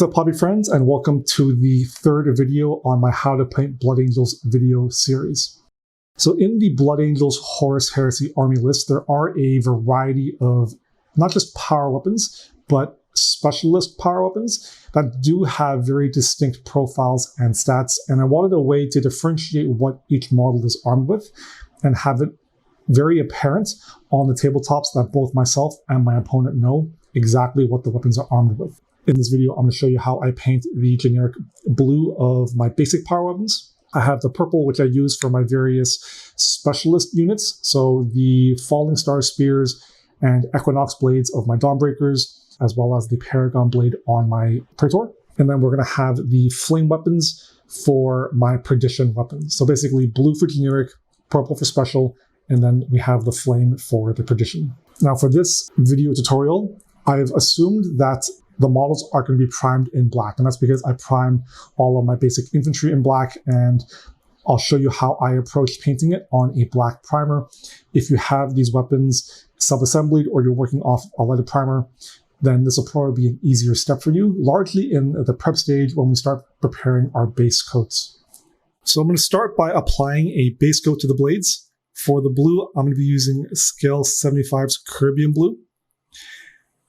What's up, hobby friends, and welcome to the third video on my How to Paint Blood Angels video series. So in the Blood Angels Horus Heresy army list, there are a variety of not just power weapons, but specialist power weapons that do have very distinct profiles and stats, and I wanted a way to differentiate what each model is armed with and have it very apparent on the tabletops that both myself and my opponent know exactly what the weapons are armed with. In this video, I'm going to show you how I paint the generic blue of my basic power weapons. I have the purple, which I use for my various specialist units, so the Falling Star Spears and Equinox Blades of my Dawnbreakers, as well as the Paragon Blade on my Praetor. And then we're going to have the flame weapons for my Perdition weapons. So basically blue for generic, purple for special, and then we have the flame for the Perdition. Now for this video tutorial, I've assumed that the models are going to be primed in black, and that's because I prime all of my basic infantry in black, and I'll show you how I approach painting it on a black primer. If you have these weapons sub-assembled or you're working off a lighter primer, then this will probably be an easier step for you, largely in the prep stage when we start preparing our base coats. So I'm going to start by applying a base coat to the blades. For the blue, I'm going to be using Scale 75's Caribbean Blue.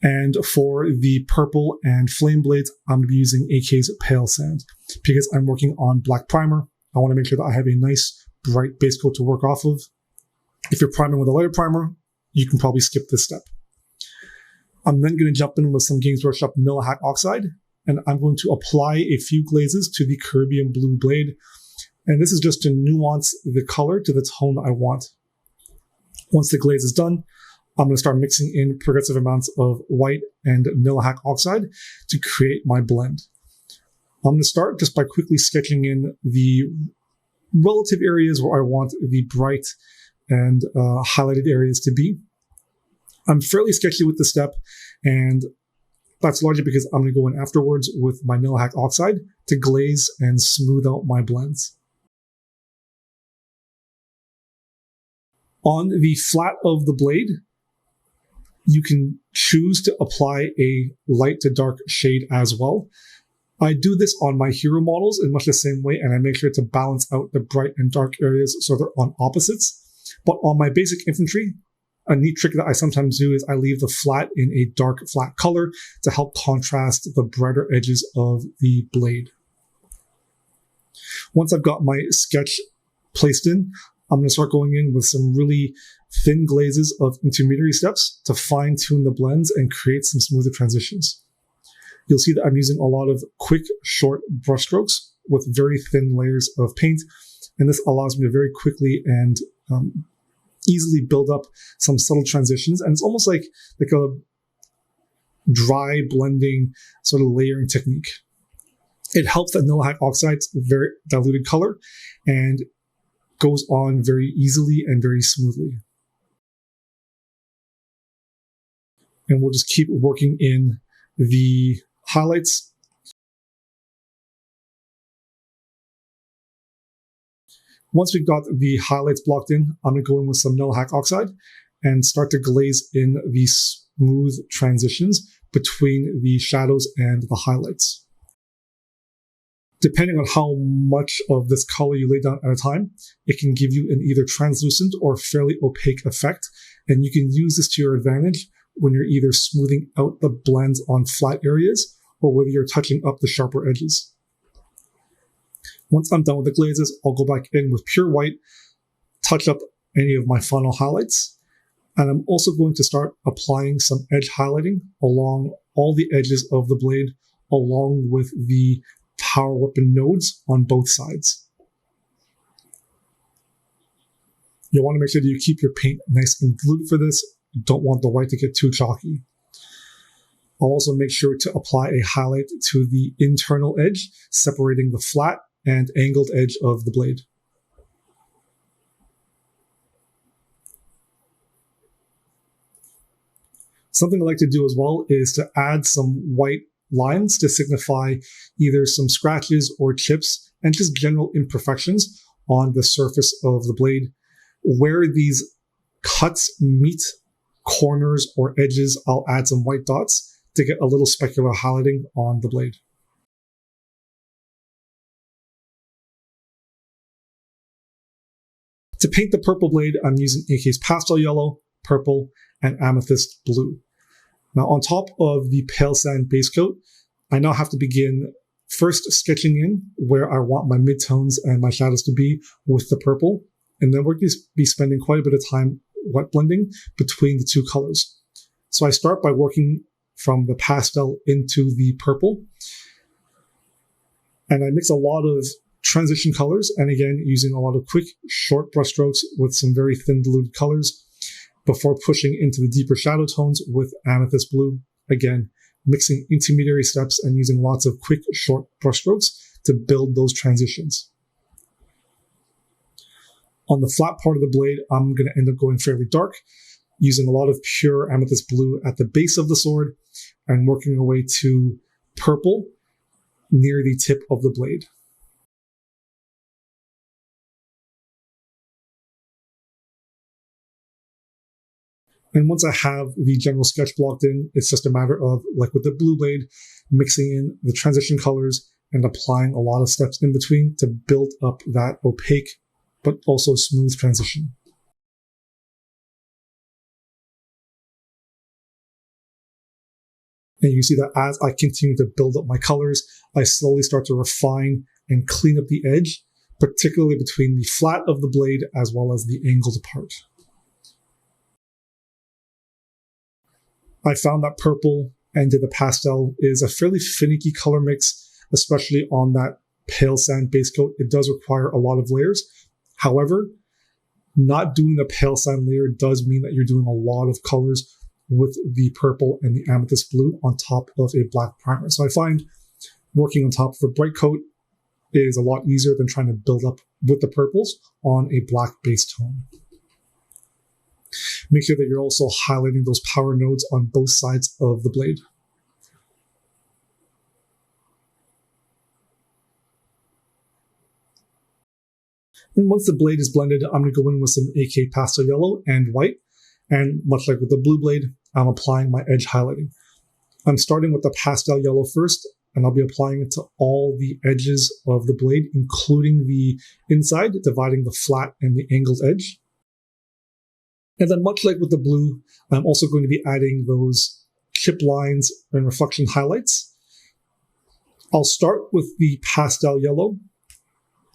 And for the purple and flame blades, I'm going to be using AK's Pale Sand. Because I'm working on black primer, I want to make sure that I have a nice, bright base coat to work off of. If you're priming with a lighter primer, you can probably skip this step. I'm then going to jump in with some Games Workshop Millihack Oxide, and I'm going to apply a few glazes to the Caribbean Blue blade. And this is just to nuance the color to the tone I want. Once the glaze is done, I'm going to start mixing in progressive amounts of white and Millihack Oxide to create my blend. I'm going to start just by quickly sketching in the relative areas where I want the bright and highlighted areas to be. I'm fairly sketchy with this step, and that's largely because I'm going to go in afterwards with my Millihack Oxide to glaze and smooth out my blends. On the flat of the blade, you can choose to apply a light to dark shade as well. I do this on my hero models in much the same way, and I make sure to balance out the bright and dark areas so they're on opposites. But on my basic infantry, a neat trick that I sometimes do is I leave the flat in a dark flat color to help contrast the brighter edges of the blade. Once I've got my sketch placed in, I'm going to start going in with some really thin glazes of intermediary steps to fine-tune the blends and create some smoother transitions. You'll see that I'm using a lot of quick, short brushstrokes with very thin layers of paint, and this allows me to very quickly and easily build up some subtle transitions, and it's almost like a dry blending sort of layering technique. It helps that Millihack Oxide's very diluted color and goes on very easily and very smoothly. And we'll just keep working in the highlights. Once we've got the highlights blocked in, I'm going to go in with some Millihack Oxide and start to glaze in the smooth transitions between the shadows and the highlights. Depending on how much of this color you lay down at a time, it can give you an either translucent or fairly opaque effect, and you can use this to your advantage when you're either smoothing out the blends on flat areas or whether you're touching up the sharper edges. Once I'm done with the glazes, I'll go back in with pure white, touch up any of my final highlights, and I'm also going to start applying some edge highlighting along all the edges of the blade, along with the power weapon nodes on both sides. You'll want to make sure that you keep your paint nice and diluted for this. You don't want the white to get too chalky. I'll also make sure to apply a highlight to the internal edge, separating the flat and angled edge of the blade. Something I like to do as well is to add some white lines to signify either some scratches or chips and just general imperfections on the surface of the blade. Where these cuts meet corners or edges, I'll add some white dots to get a little specular highlighting on the blade. To paint the purple blade, I'm using AK's pastel yellow, purple, and amethyst blue. Now on top of the pale sand base coat, I now have to begin first sketching in where I want my midtones and my shadows to be with the purple, and then we're going to be spending quite a bit of time wet blending between the two colors. So I start by working from the pastel into the purple, and I mix a lot of transition colors, and again using a lot of quick short brush strokes with some very thin diluted colors before pushing into the deeper shadow tones with amethyst blue, again mixing intermediary steps and using lots of quick short brush strokes to build those transitions. On the flat part of the blade, I'm going to end up going fairly dark, using a lot of pure amethyst blue at the base of the sword and working our way to purple near the tip of the blade. And once I have the general sketch blocked in, it's just a matter of, like with the blue blade, mixing in the transition colors and applying a lot of steps in between to build up that opaque but also smooth transition. And you see that as I continue to build up my colors, I slowly start to refine and clean up the edge, particularly between the flat of the blade as well as the angled part. I found that purple and the pastel is a fairly finicky color mix, especially on that pale sand base coat. It does require a lot of layers. However, not doing the pale sand layer does mean that you're doing a lot of colors with the purple and the amethyst blue on top of a black primer. So I find working on top of a bright coat is a lot easier than trying to build up with the purples on a black base tone. Make sure that you're also highlighting those power nodes on both sides of the blade. And once the blade is blended, I'm going to go in with some AK pastel yellow and white. And much like with the blue blade, I'm applying my edge highlighting. I'm starting with the pastel yellow first, and I'll be applying it to all the edges of the blade, including the inside, dividing the flat and the angled edge. And then much like with the blue, I'm also going to be adding those chip lines and reflection highlights. I'll start with the pastel yellow,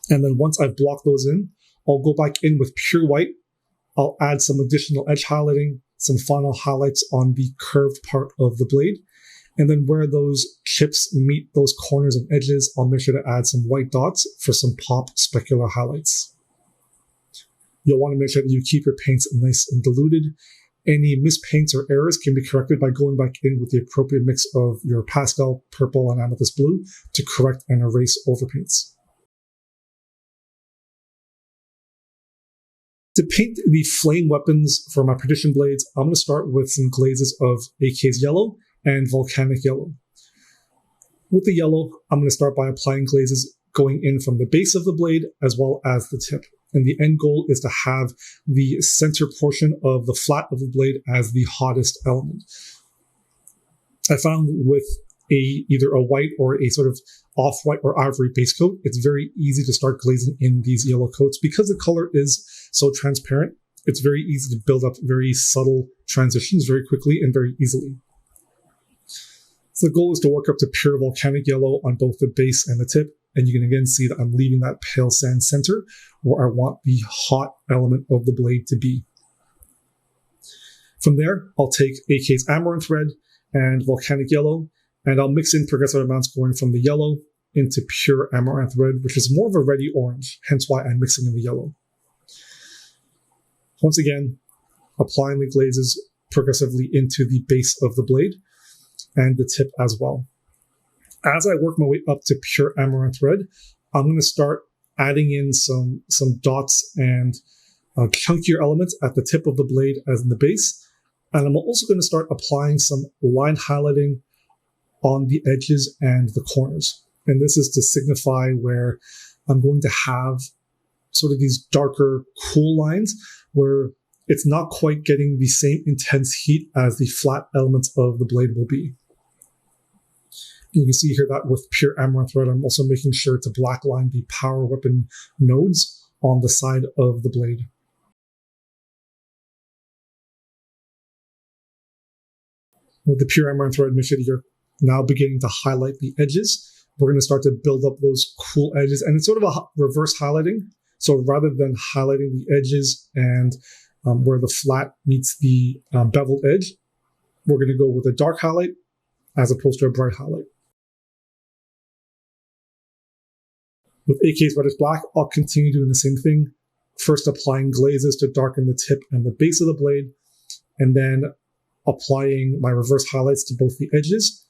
and then once I've blocked those in, I'll go back in with pure white. I'll add some additional edge highlighting, some final highlights on the curved part of the blade. And then where those chips meet those corners and edges, I'll make sure to add some white dots for some pop specular highlights. You'll want to make sure that you keep your paints nice and diluted. Any mispaints or errors can be corrected by going back in with the appropriate mix of your pastel, purple, and amethyst blue to correct and erase overpaints. To paint the flame weapons for my perdition blades, I'm going to start with some glazes of AK's yellow and volcanic yellow. With the yellow, I'm going to start by applying glazes going in from the base of the blade as well as the tip. And the end goal is to have the center portion of the flat of the blade as the hottest element. I found with either a white or a sort of off-white or ivory base coat, it's very easy to start glazing in these yellow coats. Because the color is so transparent, it's very easy to build up very subtle transitions very quickly and very easily. So the goal is to work up to pure volcanic yellow on both the base and the tip. And you can again see that I'm leaving that pale sand center where I want the hot element of the blade to be. From there, I'll take AK's amaranth red and volcanic yellow, and I'll mix in progressive amounts going from the yellow into pure amaranth red, which is more of a reddy orange, hence why I'm mixing in the yellow. Once again, applying the glazes progressively into the base of the blade and the tip as well. As I work my way up to pure amaranth red, I'm going to start adding in some dots and chunkier elements at the tip of the blade as in the base. And I'm also going to start applying some line highlighting on the edges and the corners. And this is to signify where I'm going to have sort of these darker, cool lines where it's not quite getting the same intense heat as the flat elements of the blade will be. And you can see here that with pure amaranth red, I'm also making sure to blackline the power weapon nodes on the side of the blade. With the pure amaranth thread mixture, you're now beginning to highlight the edges. We're going to start to build up those cool edges, and it's sort of a reverse highlighting. So rather than highlighting the edges and where the flat meets the beveled edge, we're going to go with a dark highlight as opposed to a bright highlight. With AK's Reddish Black, I'll continue doing the same thing. First applying glazes to darken the tip and the base of the blade, and then applying my reverse highlights to both the edges,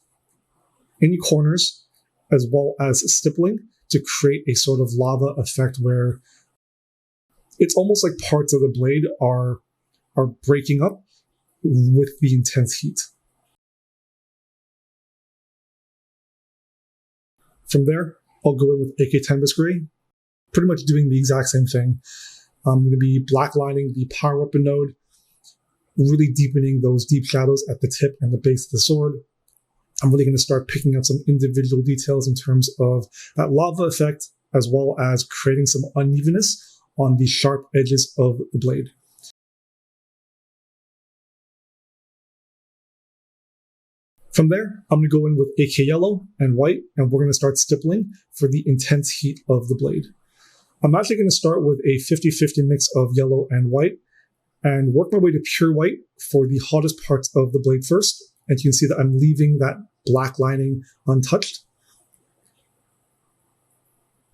any corners, as well as stippling to create a sort of lava effect where it's almost like parts of the blade are breaking up with the intense heat. From there, I'll go in with AK Canvas Gray, pretty much doing the exact same thing. I'm going to be blacklining the power weapon node, really deepening those deep shadows at the tip and the base of the sword. I'm really going to start picking up some individual details in terms of that lava effect, as well as creating some unevenness on the sharp edges of the blade. From there, I'm going to go in with AK Yellow and White, and we're going to start stippling for the intense heat of the blade. I'm actually going to start with a 50-50 mix of yellow and white, and work my way to pure white for the hottest parts of the blade first. And you can see that I'm leaving that black lining untouched.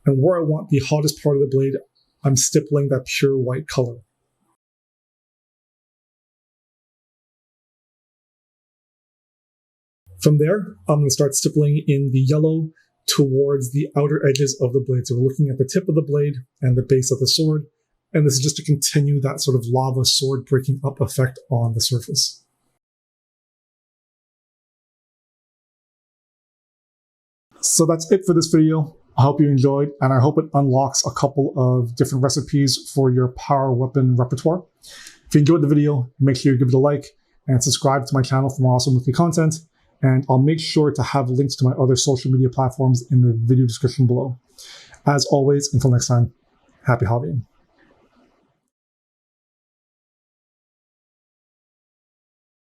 And where I want the hottest part of the blade, I'm stippling that pure white color. From there, I'm going to start stippling in the yellow towards the outer edges of the blade. So we're looking at the tip of the blade and the base of the sword. And this is just to continue that sort of lava sword breaking up effect on the surface. So that's it for this video. I hope you enjoyed, and I hope it unlocks a couple of different recipes for your power weapon repertoire. If you enjoyed the video, make sure you give it a like and subscribe to my channel for more awesome weekly content. And I'll make sure to have links to my other social media platforms in the video description below. As always, until next time, happy hobbying.